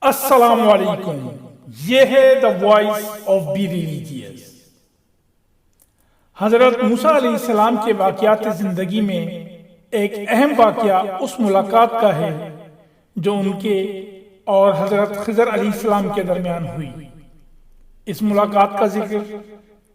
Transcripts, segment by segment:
السلام علیکم، یہ ہے the voice of be religious. حضرت موسیٰ علیہ السلام کے واقعات زندگی میں ایک اہم واقعہ اس ملاقات کا ہے جو ان کے اور حضرت خضر علیہ السلام کے درمیان ہوئی۔ اس ملاقات کا ذکر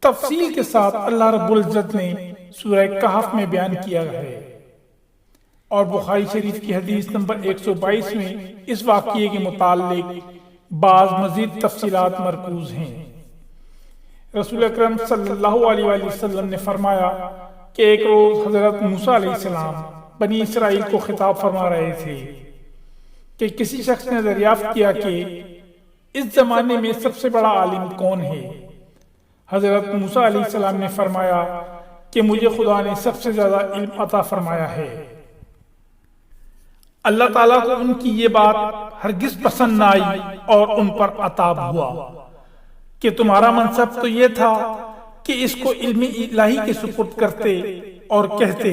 تفصیل کے ساتھ اللہ رب العزت نے سورہ کہف میں بیان کیا ہے، اور بخاری شریف کی حدیث نمبر 122 میں اس واقعے کے متعلق بعض مزید تفصیلات مرکوز ہیں۔ رسول اکرم صلی اللہ علیہ وآلہ وسلم نے فرمایا کہ ایک روز حضرت موسیٰ علیہ السلام بنی اسرائیل کو خطاب فرما رہے تھے کہ کسی شخص نے دریافت کیا کہ اس زمانے میں سب سے بڑا عالم کون ہے۔ حضرت موسیٰ علیہ السلام نے فرمایا کہ مجھے خدا نے سب سے زیادہ علم عطا فرمایا ہے۔ اللہ تعالیٰ کو ان کی یہ بات ہرگز پسند نہ آئی اور ان پر عتاب ہوا کہ تمہارا منصب تو یہ تھا کہ اس کو علم الہی کے سپرد کرتے اور کہتے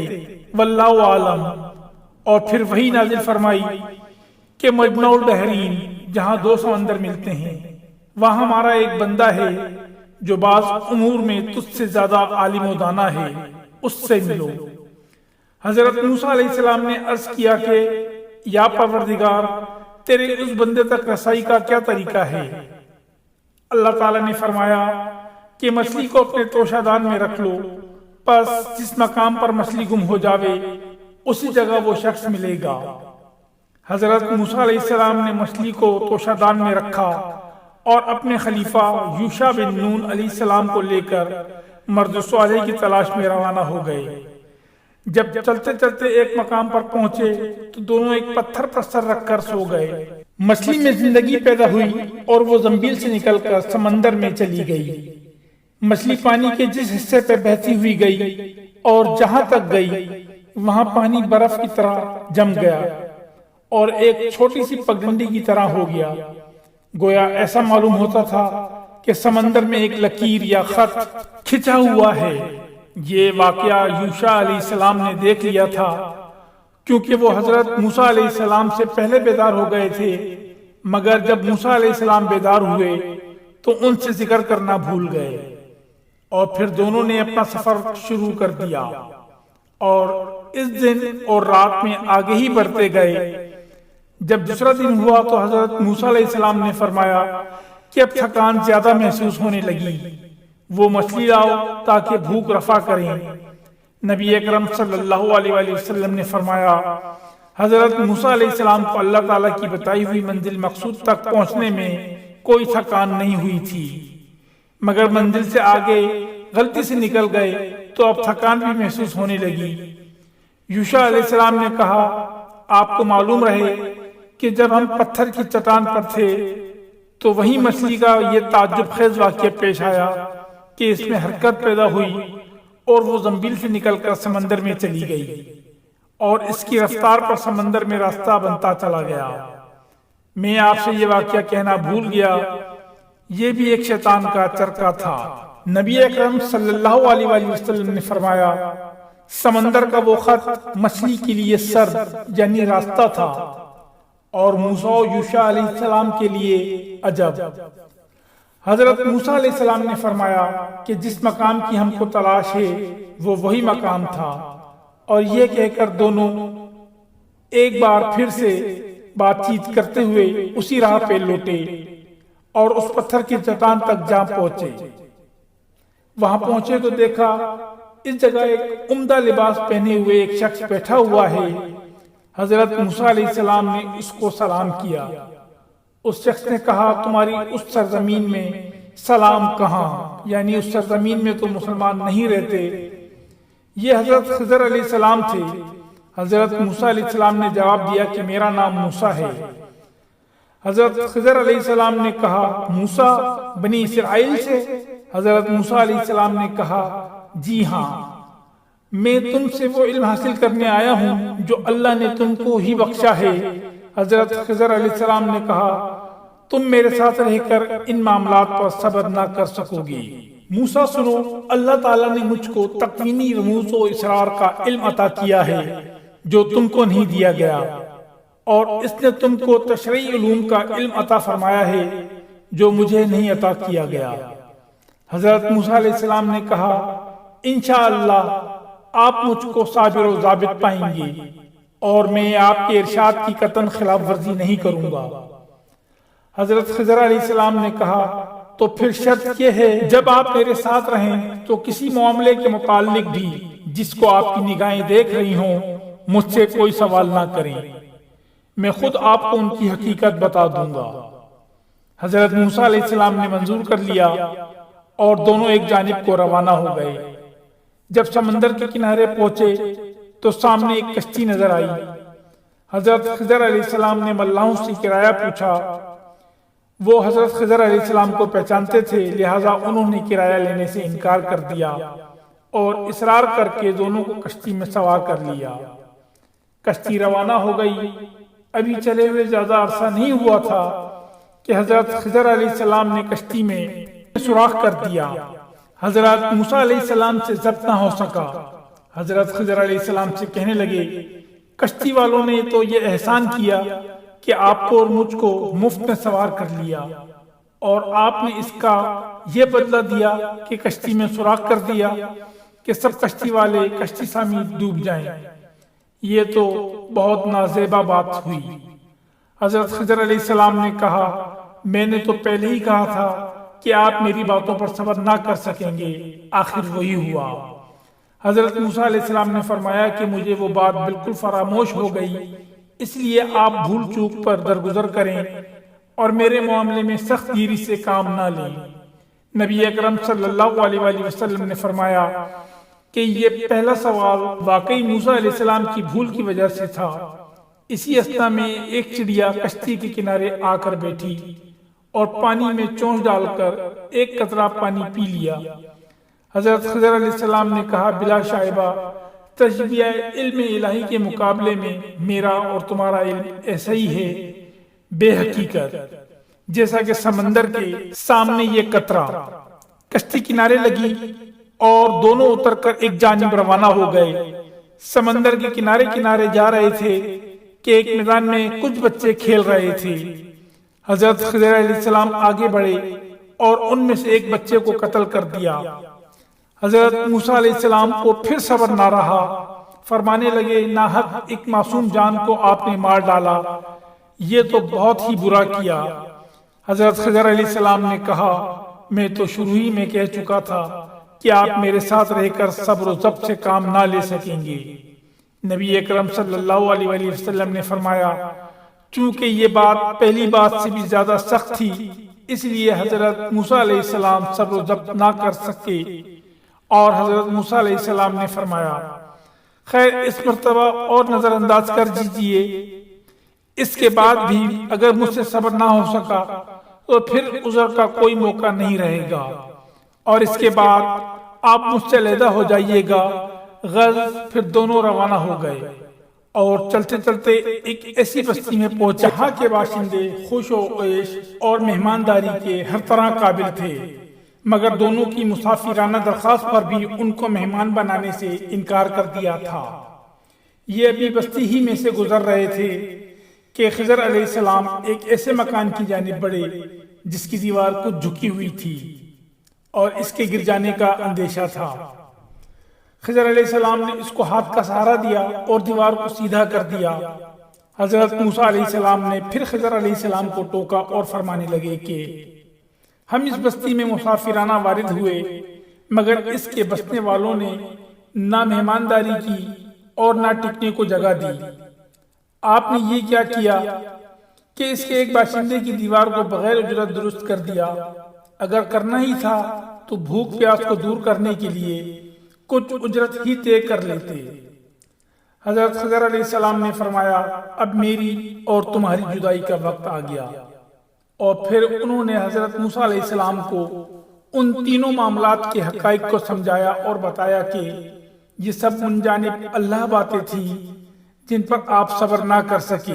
واللہ عالم، اور پھر وہی نازل فرمائی کہ مجمع البحرین، جہاں دو سمندر ملتے ہیں، وہاں ہمارا ایک بندہ ہے جو بعض امور میں تجھ سے زیادہ عالم و دانا ہے، اس سے ملو۔ حضرت موسیٰ علیہ السلام نے عرض کیا کہ یا پروردگار، تیرے اس بندے تک رسائی کا کیا طریقہ ہے؟ اللہ تعالیٰ نے فرمایا کہ مچھلی کو اپنے توشہ دان میں رکھ لو، پس جس مقام پر مچھلی گم ہو جاوے اسی جگہ وہ شخص ملے گا۔ حضرت موسیٰ علیہ السلام نے مچھلی کو توشہ دان میں رکھا اور اپنے خلیفہ یوشع بن نون علیہ السلام کو لے کر مرد صالح کی تلاش میں روانہ ہو گئے۔ جب چلتے چلتے ایک مقام پر پہنچے تو دونوں ایک پتھر پر سر رکھ کر سو گئے۔ مچھلی میں زندگی پیدا ہوئی اور وہ زنبیل سے نکل کر سمندر میں چلی گئی۔ مچھلی پانی کے جس حصے پہ بہتی ہوئی گئی اور جہاں تک گئی وہاں پانی برف کی طرح جم گیا اور ایک چھوٹی سی پگڈنڈی کی طرح ہو گیا، گویا ایسا معلوم ہوتا تھا کہ سمندر میں ایک لکیر یا خط کھچا ہوا ہے۔ یہ واقعہ یوشع علیہ السلام نے دیکھ لیا تھا، کیونکہ وہ حضرت موسیٰ علیہ السلام سے پہلے بیدار ہو گئے تھے، مگر جب موسیٰ علیہ السلام بیدار ہوئے تو ان سے ذکر کرنا بھول گئے، اور پھر دونوں نے اپنا سفر شروع کر دیا اور اس دن اور رات میں آگے ہی بڑھتے گئے۔ جب دوسرا دن ہوا تو حضرت موسیٰ علیہ السلام نے فرمایا کہ اب تھکان زیادہ محسوس ہونے لگی، وہ مچھلی لاؤ تاکہ بھوک رفع کریں۔ نبی اکرم صلی اللہ علیہ وآلہ وسلم نے فرمایا حضرت موسیٰ علیہ السلام کو اللہ تعالیٰ کی بتائی ہوئی منزل مقصود تک پہنچنے میں کوئی تھکان نہیں ہوئی تھی، مگر منزل سے آگے غلطی سے نکل گئے تو اب تھکان بھی محسوس ہونے لگی۔ یوشع علیہ السلام نے کہا آپ کو معلوم رہے کہ جب ہم پتھر کی چٹان پر تھے تو وہی مچھلی کا یہ تعجب خیز واقعہ پیش آیا کہ اس میں حرکت پیدا ہوئی اور وہ زنبیل سے نکل کر سمندر میں چلی گئی اور اس کی رفتار پر سمندر میں راستہ بنتا چلا گیا۔ میں آپ سے یہ واقعہ کہنا بھول گیا، یہ بھی ایک شیطان کا چرکا تھا۔ نبی اکرم صلی اللہ علیہ وآلہ وسلم نے فرمایا سمندر کا وہ خط مچھلی کے لیے سر یعنی راستہ تھا اور موسیٰ و یوشع علیہ السلام کے لیے عجب۔ حضرت موسیٰ علیہ السلام نے فرمایا کہ جس مقام کی ہم کو تلاش ہے وہ وہی مقام تھا، اور یہ کہہ کر دونوں ایک بار پھر سے بات چیت کرتے ہوئے اسی راہ پہ لوٹے اور اس پتھر کی چٹان تک جا پہنچے۔ وہاں پہنچے تو دیکھا اس جگہ ایک عمدہ لباس پہنے ہوئے ایک شخص بیٹھا ہوا ہے۔ حضرت موسیٰ علیہ السلام نے اس کو سلام کیا۔ اس شخص نے کہا تمہاری اس سرزمین میں سلام کہاں، یعنی اس سرزمین میں تو مسلمان نہیں رہتے۔ یہ حضرت خضر علیہ السلام تھے۔ حضرت موسیٰ علیہ السلام نے جواب دیا کہ میرا نام موسیٰ ہے۔ حضرت خضر علیہ السلام نے کہا موسیٰ بنی اسرائیل سے؟ حضرت موسیٰ علیہ السلام نے کہا جی ہاں، میں تم سے وہ علم حاصل کرنے آیا ہوں جو اللہ نے تم کو ہی بخشا ہے۔ حضرت خضر علیہ السلام نے کہا تم میرے ساتھ رہ کر ان معاملات پر صبر نہ کر سکو گے۔ موسیٰ سنو، اللہ تعالیٰ نے مجھ کو تکوینی رموز و اسرار کا علم عطا کیا ہے جو تم کو نہیں دیا گیا، اور اس نے تم کو تشریعی علوم کا علم عطا فرمایا ہے جو مجھے نہیں عطا کیا گیا۔ حضرت موسیٰ علیہ السلام نے کہا انشاءاللہ آپ مجھ کو صابر و ضابط پائیں گے اور میں آپ کے ارشاد کی قطعاً خلاف ورزی نہیں کروں گا۔ حضرت خضر علیہ السلام نے کہا تو پھر شرط یہ ہے جب آپ میرے ساتھ رہیں تو کسی معاملے کے متعلق بھی جس کو آپ کی نگاہیں دیکھ رہی ہوں مجھ سے کوئی سوال نہ کریں، میں خود آپ کو ان کی حقیقت بتا دوں گا۔ حضرت موسیٰ علیہ السلام نے منظور کر لیا اور دونوں ایک جانب کو روانہ ہو گئے۔ جب سمندر کے کنارے پہنچے تو سامنے ایک کشتی نظر آئی۔ حضرت خضر علیہ السلام نے ملاحوں سے کرایہ پوچھا۔ وہ حضرت خضر علیہ السلام کو پہچانتے تھے، لہٰذا انہوں نے کرایہ لینے سے انکار کر دیا اور اصرار کر کے دونوں کو کشتی میں سوار کر لیا۔ کشتی روانہ ہو گئی۔ ابھی چلے ہوئے زیادہ عرصہ نہیں ہوا تھا کہ حضرت خضر علیہ السلام نے کشتی میں سوراخ کر دیا۔ حضرت موسیٰ علیہ السلام سے ضبط نہ ہو سکا۔ حضرت خضر علیہ السلام سے کہنے لگے کشتی والوں نے تو یہ احسان کیا کہ آپ کو اور مجھ کو مفت میں سوار کر لیا اور آپ نے اس کا یہ بدلہ دیا کہ کشتی میں سوراخ کر دیا کہ سب کشتی والے کشتی سمیت ڈوب جائیں۔ یہ تو بہت نازیبا بات ہوئی۔ حضرت خضر علیہ السلام نے کہا میں نے تو پہلے ہی کہا تھا کہ آپ میری باتوں پر صبر نہ کر سکیں گے، آخر وہی ہوا۔ حضرت موسیٰ علیہ السلام نے فرمایا کہ مجھے وہ بات بالکل فراموش ہو گئی، اس لیے آپ بھول چوک پر درگزر کریں اور میرے معاملے میں سخت گیری سے کام نہ لیں۔ نبی اکرم صلی اللہ علیہ وآلہ وسلم نے فرمایا کہ یہ پہلا سوال واقعی موسیٰ علیہ السلام کی بھول کی وجہ سے تھا۔ اسی اثنا میں ایک چڑیا کشتی کے کنارے آ کر بیٹھی اور پانی میں چونچ ڈال کر ایک قطرہ پانی پی لیا۔ حضرت خضر علیہ السلام نے کہا بلا شائبہ تشبیہ علم الہی کے مقابلے میں میرا اور تمہارا علم ایسا ہی ہے بے حقیقت جیسا کہ سمندر کے سامنے یہ قطرہ۔ کشتی کنارے لگی اور دونوں اتر کر ایک جانب روانہ ہو گئے۔ سمندر کے کنارے کنارے جا رہے تھے کہ ایک میدان میں کچھ بچے کھیل رہے تھے۔ حضرت خضر علیہ السلام آگے بڑھے اور ان میں سے ایک بچے کو قتل کر دیا۔ حضرت موسیٰ علیہ السلام کو پھر صبر نہ رہا، فرمانے لگے ناحق ایک معصوم جان کو آپ نے مار ڈالا، یہ تو بہت ہی برا کیا۔ حضرت خضر علیہ السلام نے کہا میں تو شروع ہی میں کہہ چکا تھا کہ آپ میرے ساتھ رہ کر صبر و ضبط سے کام نہ لے سکیں گے۔ نبی اکرم صلی اللہ علیہ وآلہ وسلم نے فرمایا چونکہ یہ بات پہلی بات سے بھی زیادہ سخت تھی اس لیے حضرت موسیٰ علیہ السلام صبر و ضبط نہ کر سکے، اور حضرت موسیٰ علیہ السلام نے فرمایا خیر اس مرتبہ اور نظر انداز کر دیجئے، اس کے بعد بھی اگر مجھ سے صبر نہ ہو سکا تو پھر عذر کا کوئی موقع نہیں رہے گا، اور اس کے بعد آپ مجھ سے علیحدہ ہو جائیے گا۔ غرض پھر دونوں روانہ ہو گئے اور چلتے چلتے ایک ایسی بستی میں پہنچے جہاں کے باشندے خوش و عیش اور مہمانداری کے ہر طرح قابل تھے، مگر دونوں کی مسافرانہ درخواست پر بھی ان کو مہمان بنانے سے انکار کر دیا تھا۔ یہ ابھی بستی ہی میں سے گزر رہے تھے کہ خضر علیہ السلام ایک ایسے مکان کی جانب بڑھے جس کی دیوار کچھ جھکی ہوئی تھی اور اس کے گر جانے کا اندیشہ تھا۔ خضر علیہ السلام نے اس کو ہاتھ کا سہارا دیا اور دیوار کو سیدھا کر دیا۔ حضرت موسیٰ علیہ السلام نے پھر خضر علیہ السلام کو ٹوکا اور فرمانے لگے کہ ہم اس بستی میں مسافرانہ وارد ہوئے، مگر اس کے بسنے والوں نے نہ مہمانداری کی اور نہ ٹکنے کو جگہ دی۔ آپ نے یہ کیا کیا کہ اس کے ایک باشندے کی دیوار کو بغیر اجرت درست کر دیا؟ اگر کرنا ہی تھا تو بھوک پیاس کو دور کرنے کے لیے کچھ اجرت ہی طے کر لیتے۔ حضرت خضر علیہ السلام نے فرمایا اب میری اور تمہاری جدائی کا وقت آ گیا، اور پھر انہوں نے حضرت موسیٰ علیہ السلام کو ان تینوں معاملات کے حقائق کو سمجھایا اور بتایا کہ یہ سب من جانب اللہ باتیں تھیں جن پر آپ صبر نہ کر سکے۔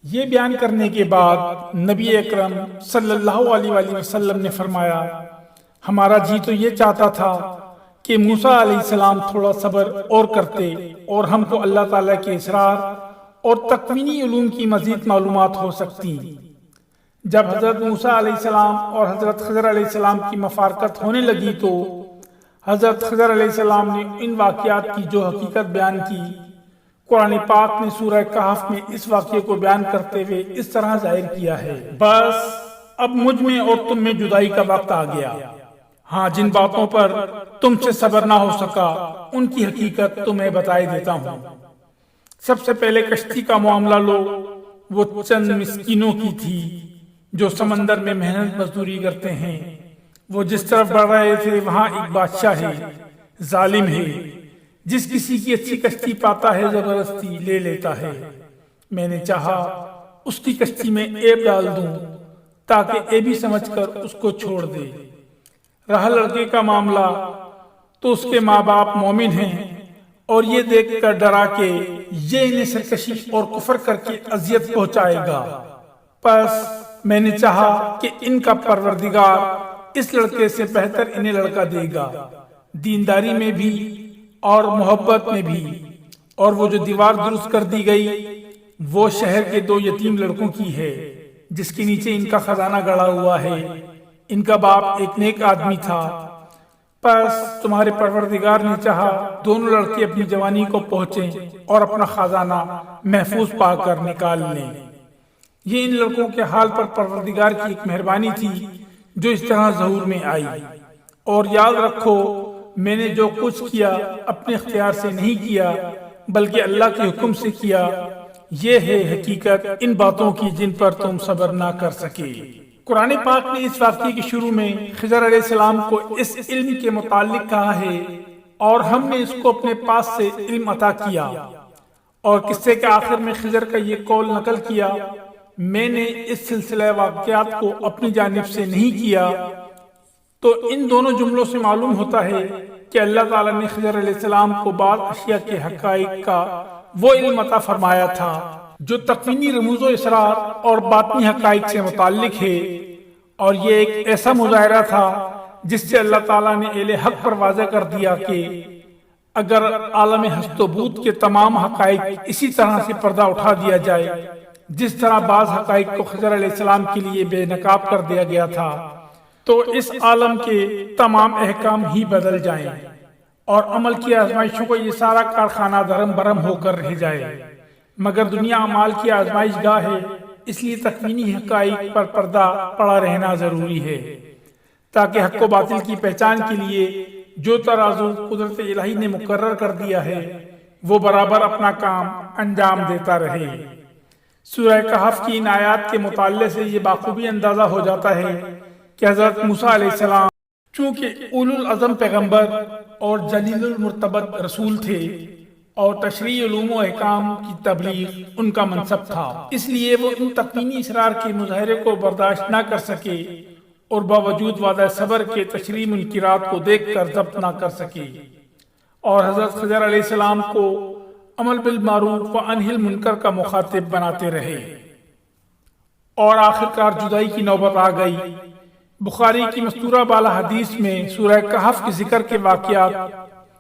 یہ بیان کرنے کے بعد نبی اکرم صلی اللہ علیہ وآلہ وسلم نے فرمایا ہمارا جی تو یہ چاہتا تھا کہ موسیٰ علیہ السلام تھوڑا صبر اور کرتے اور ہم کو اللہ تعالیٰ کے اسرار اور تکوینی علوم کی مزید معلومات ہو سکتی۔ جب حضرت موسیٰ علیہ السلام اور حضرت خضر علیہ السلام کی مفارقت ہونے لگی تو حضرت خضر علیہ السلام نے ان واقعات کی جو حقیقت بیان کی، قرآن پاک نے سورہ کہف میں اس واقعے کو بیان کرتے ہوئے اس طرح ظاہر کیا ہے: بس اب مجھ میں اور تم میں جدائی کا وقت آ گیا۔ ہاں، جن باتوں پر تم سے صبر نہ ہو سکا ان کی حقیقت تمہیں بتائے دیتا ہوں۔ سب سے پہلے کشتی کا معاملہ لو۔ وہ چند مسکینوں کی تھی جو سمندر میں محنت مزدوری کرتے ہیں۔ وہ جس طرف بڑھ رہے تھے وہاں ایک بادشاہ ہے، ظالم ہے، جس کسی کی اچھی کشتی پاتا ہے زبردستی لے لیتا ہے۔ میں نے چاہا اس کی کشتی میں عیب ڈال دوں تاکہ عیبی سمجھ کر اس کو چھوڑ دے۔ رہا لڑکے کا معاملہ تو اس کے ماں باپ مومن ہیں اور یہ دیکھ کر ڈرا کہ یہ انہیں سرکشی اور کفر کر کے اذیت پہنچائے گا، پس میں نے چاہا کہ ان کا پروردگار اس لڑکے سے بہتر انہیں لڑکا دے گا، دینداری میں بھی اور محبت میں بھی۔ اور وہ جو دیوار درست کر دی گئی وہ شہر کے 2 یتیم لڑکوں کی ہے جس کے نیچے ان کا خزانہ گڑا ہوا ہے۔ ان کا باپ ایک نیک آدمی تھا، پس تمہارے پروردگار نے چاہا دونوں لڑکے اپنی جوانی کو پہنچیں اور اپنا خزانہ محفوظ پا کر نکال لیں۔ یہ ان لڑکوں کے حال پر پروردگار کی ایک مہربانی تھی جو اس طرح ظہور میں آئی۔ اور یاد رکھو میں نے جو کچھ کیا اپنے اختیار سے نہیں کیا بلکہ اللہ کے حکم سے کیا۔ یہ ہے حقیقت ان باتوں کی جن پر تم صبر نہ کر سکے۔ قرآن پاک نے اس واقعے کے شروع میں خضر علیہ السلام کو اس علم کے متعلق کہا ہے اور ہم نے اس کو اپنے پاس سے علم عطا کیا، اور قصے کے آخر میں خضر کا یہ قول نقل کیا: میں نے اس سلسلہ واقعات کو اپنی جانب سے نہیں کیا۔ تو ان دونوں جملوں سے معلوم ہوتا ہے کہ اللہ تعالیٰ نے خضر علیہ السلام کو بعض اشیاء کے حقائق کا وہ علم عطا فرمایا تھا جو تکوینی رموز و اسرار اور باطنی حقائق سے متعلق ہے، اور یہ ایک ایسا مظاہرہ تھا جس سے اللہ تعالیٰ نے اہل حق پر واضح کر دیا کہ اگر عالم ہست و بود کے تمام حقائق اسی طرح سے پردہ اٹھا دیا جائے جس طرح بعض حقائق کو خضر علیہ السلام کے لیے بے نقاب کر دیا گیا تھا، تو اس عالم کے تمام احکام ہی بدل جائیں اور عمل کی آزمائشوں کو یہ سارا کارخانہ درم برم ہو کر رہ جائے۔ مگر دنیا اعمال کی آزمائش گاہ ہے، اس لیے تکوینی حقائق پر پردہ پڑا رہنا ضروری ہے تاکہ حق و باطل کی پہچان کے لیے جو ترازو قدرت الہی نے مقرر کر دیا ہے وہ برابر اپنا کام انجام دیتا رہے۔ سورہ کہف کی ان آیات کے مطالعے سے یہ بخوبی اندازہ ہو جاتا ہے کہ حضرت موسیٰ علیہ السلام چونکہ اولو العزم پیغمبر اور جلیل المرتبت رسول تھے اور تشریعی علوم و احکام کی تبلیغ ان کا منصب تھا، اس لیے وہ ان تکوینی اسرار کے مظاہرے کو برداشت نہ کر سکے اور باوجود وعدہ صبر کے تشریعی منکرات کو دیکھ کر ضبط نہ کر سکے، اور حضرت خضر علیہ السلام کو عمل بالمعروف و نہی عن المنکر کا مخاطب بناتے رہے۔ اور آخرکار جدائی کی نوبت آ گئی۔ بخاری کی مستورہ بالا حدیث میں سورہ کہف کے ذکر کے واقعات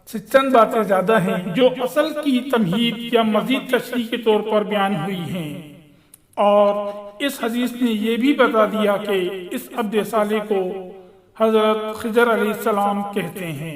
سے چند باتیں زیادہ ہیں جو اصل کی تمہید یا مزید تشریح کے طور پر بیان ہوئی ہیں، اور اس حدیث نے یہ بھی بتا دیا کہ اس عبد صالح کو حضرت خضر علیہ السلام کہتے ہیں۔